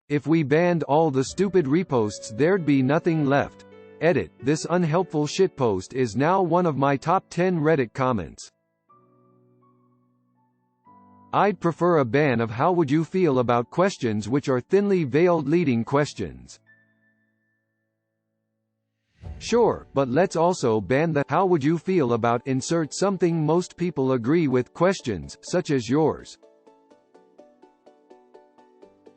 If we banned all the stupid reposts there'd be nothing left. Edit, this unhelpful shitpost is now one of my top 10 Reddit comments. I'd prefer a ban of how would you feel about questions which are thinly veiled leading questions. Sure, but let's also ban the how would you feel about insert something most people agree with questions, such as yours.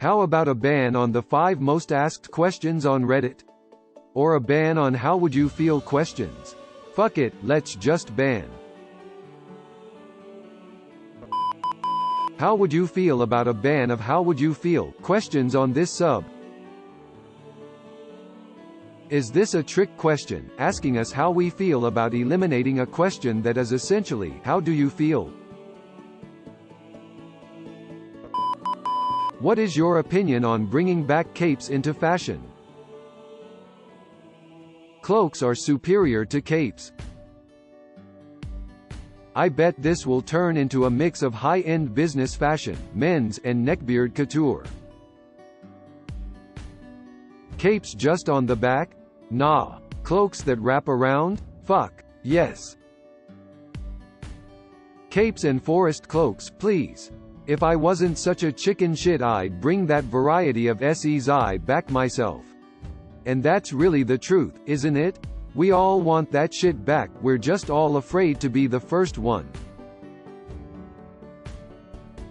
How about a ban on the 5 most asked questions on Reddit? Or a ban on how would you feel questions? Fuck it, let's just ban. How would you feel about a ban of how would you feel questions on this sub? Is this a trick question, asking us how we feel about eliminating a question that is essentially, how do you feel? What is your opinion on bringing back capes into fashion? Cloaks are superior to capes. I bet this will turn into a mix of high-end business fashion, men's, and neckbeard couture. Capes just on the back? Nah. Cloaks that wrap around? Fuck. Yes. Capes and forest cloaks, please. If I wasn't such a chicken shit I'd bring that variety of SE's back myself. And that's really the truth, isn't it? We all want that shit back, we're just all afraid to be the first one.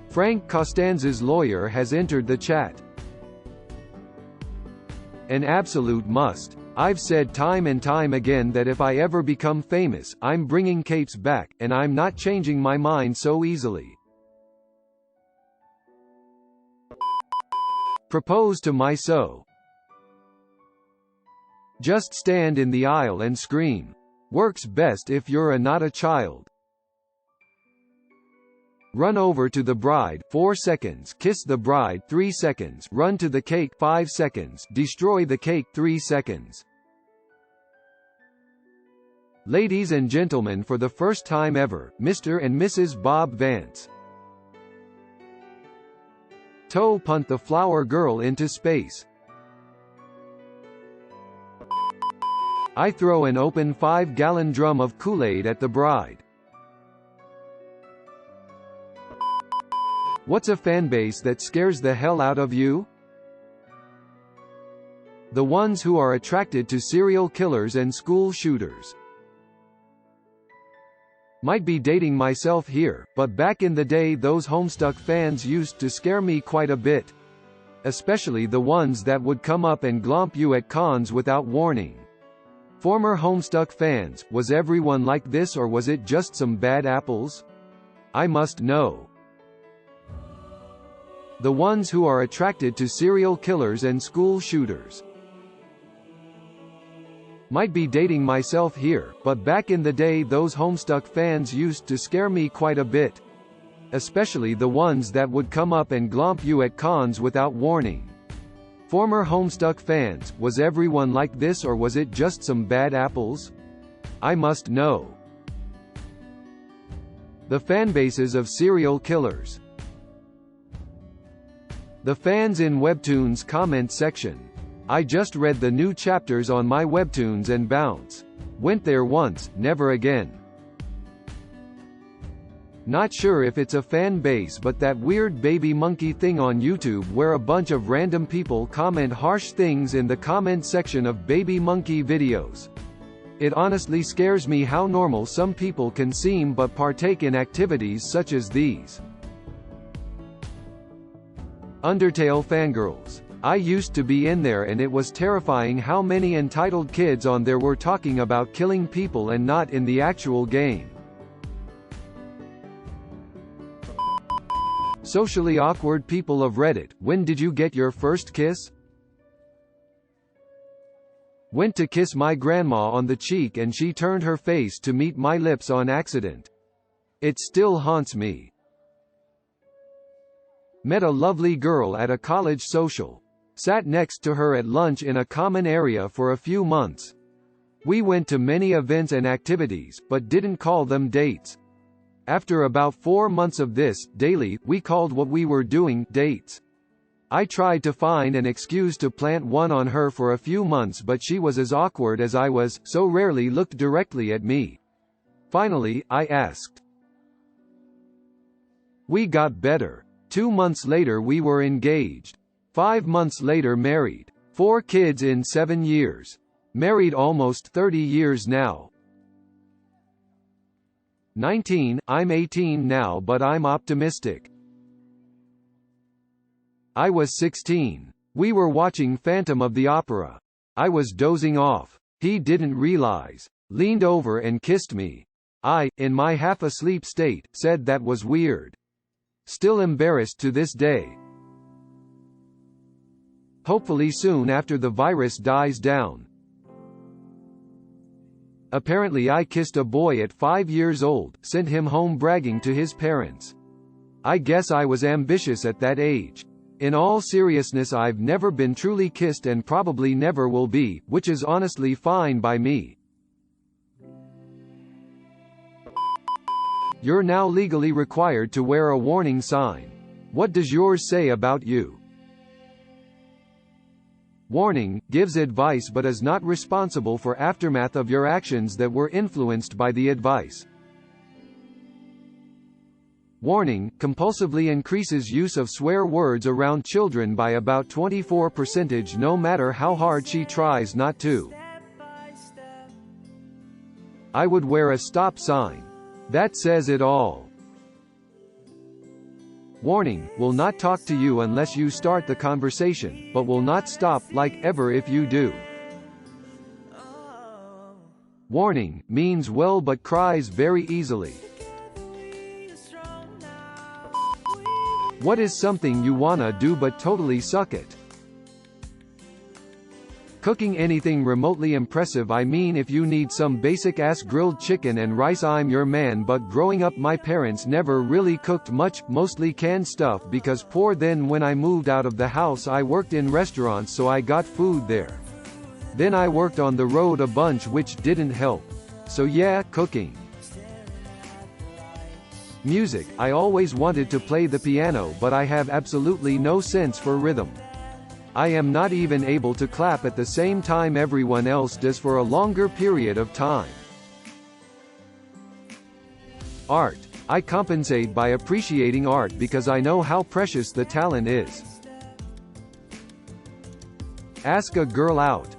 Frank Costanza's lawyer has entered the chat. An absolute must. I've said time and time again that if I ever become famous, I'm bringing capes back, and I'm not changing my mind so easily. Propose to my so. Just stand in the aisle and scream. Works best if you're not a child. Run over to the bride 4 seconds, kiss the bride 3 seconds, run to the cake 5 seconds, destroy the cake 3 seconds. Ladies and gentlemen, for the first time ever, Mr. and Mrs. Bob Vance. Toe punt the flower girl into space. I throw an open 5-gallon drum of Kool-Aid at the bride. What's a fanbase that scares the hell out of you? The ones who are attracted to serial killers and school shooters. Might be dating myself here, but back in the day those Homestuck fans used to scare me quite a bit. Especially the ones that would come up and glomp you at cons without warning. Former Homestuck fans, was everyone like this or was it just some bad apples? I must know. The ones who are attracted to serial killers and school shooters. Might be dating myself here, but back in the day those Homestuck fans used to scare me quite a bit. Especially the ones that would come up and glomp you at cons without warning. Former Homestuck fans, was everyone like this or was it just some bad apples? I must know. The fanbases of serial killers. The fans in Webtoons comment section. I just read the new chapters on my Webtoons and bounce. Went there once, never again. Not sure if it's a fan base but that weird baby monkey thing on YouTube where a bunch of random people comment harsh things in the comment section of baby monkey videos. It honestly scares me how normal some people can seem but partake in activities such as these. Undertale fangirls. I used to be in there and it was terrifying how many entitled kids on there were talking about killing people and not in the actual game. Socially awkward people of Reddit, when did you get your first kiss? Went to kiss my grandma on the cheek and she turned her face to meet my lips on accident. It still haunts me. Met a lovely girl at a college social. Sat next to her at lunch in a common area for a few months. We went to many events and activities, but didn't call them dates. After about 4 months of this, daily, we called what we were doing, dates. I tried to find an excuse to plant one on her for a few months, but she was as awkward as I was, so rarely looked directly at me. Finally, I asked. We got better. 2 months later we were engaged. 5 months later married. 4 kids in 7 years. Married almost 30 years now. 19, I'm 18 now, but I'm optimistic. I was 16. We were watching Phantom of the Opera. I was dozing off. He didn't realize. Leaned over and kissed me. I, in my half-asleep state, said that was weird. Still embarrassed to this day. Hopefully soon after the virus dies down. Apparently I kissed a boy at 5 years old, sent him home bragging to his parents. I guess I was ambitious at that age. In all seriousness, I've never been truly kissed and probably never will be, which is honestly fine by me. You're now legally required to wear a warning sign. What does yours say about you? Warning, gives advice but is not responsible for aftermath of your actions that were influenced by the advice. Warning, compulsively increases use of swear words around children by about 24% no matter how hard she tries not to. I would wear a stop sign. That says it all. Warning, will not talk to you unless you start the conversation, but will not stop, like, ever if you do. Warning, means well but cries very easily. What is something you wanna do but totally suck at? Cooking anything remotely impressive. I mean, if you need some basic ass grilled chicken and rice, I'm your man, but growing up my parents never really cooked much, mostly canned stuff because poor. Then when I moved out of the house I worked in restaurants, so I got food there. Then I worked on the road a bunch, which didn't help. So yeah, cooking. Music, I always wanted to play the piano but I have absolutely no sense for rhythm. I am not even able to clap at the same time everyone else does for a longer period of time. Art. I compensate by appreciating art because I know how precious the talent is. Ask a girl out.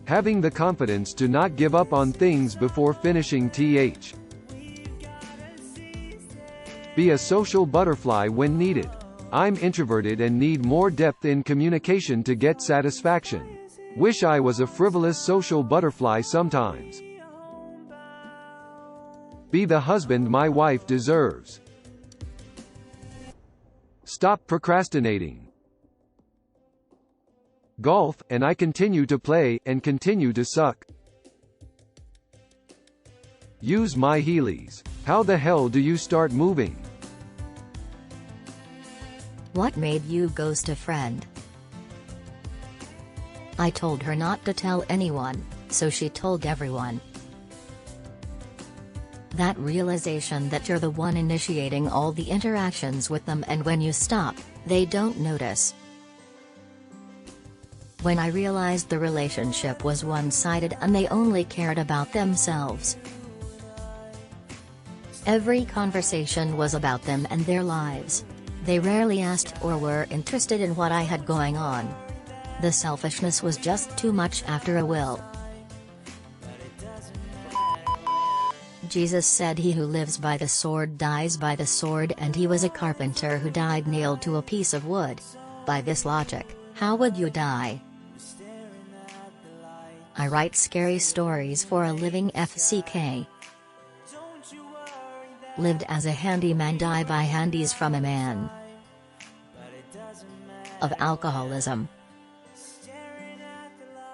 Having the confidence to not give up on things before finishing th. Be a social butterfly when needed. I'm introverted and need more depth in communication to get satisfaction. Wish I was a frivolous social butterfly sometimes. Be the husband my wife deserves. Stop procrastinating. Golf, and I continue to play, and continue to suck. Use my Heelys. How the hell do you start moving? What made you ghost a friend? I told her not to tell anyone, so she told everyone. That realization that you're the one initiating all the interactions with them, and when you stop, they don't notice. When I realized the relationship was one-sided and they only cared about themselves. Every conversation was about them and their lives. They rarely asked or were interested in what I had going on. The selfishness was just too much after a while. Jesus said, "He who lives by the sword dies by the sword," and he was a carpenter who died nailed to a piece of wood. By this logic, how would you die? I write scary stories for a living. FCK. Lived as a handyman, die by handies from a man. Of alcoholism.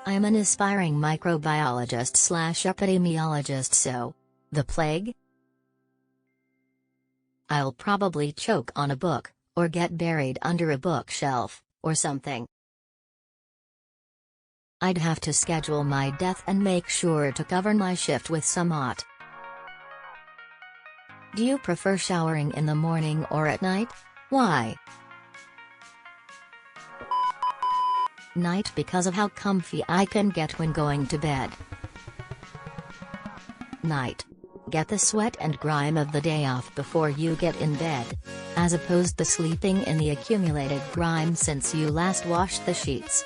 I am an aspiring microbiologist/epidemiologist, so, the plague? I'll probably choke on a book, or get buried under a bookshelf, or something. I'd have to schedule my death and make sure to cover my shift with some hot. Do you prefer showering in the morning or at night? Why? Night because of how comfy I can get when going to bed. Night. Get the sweat and grime of the day off before you get in bed. As opposed to sleeping in the accumulated grime since you last washed the sheets.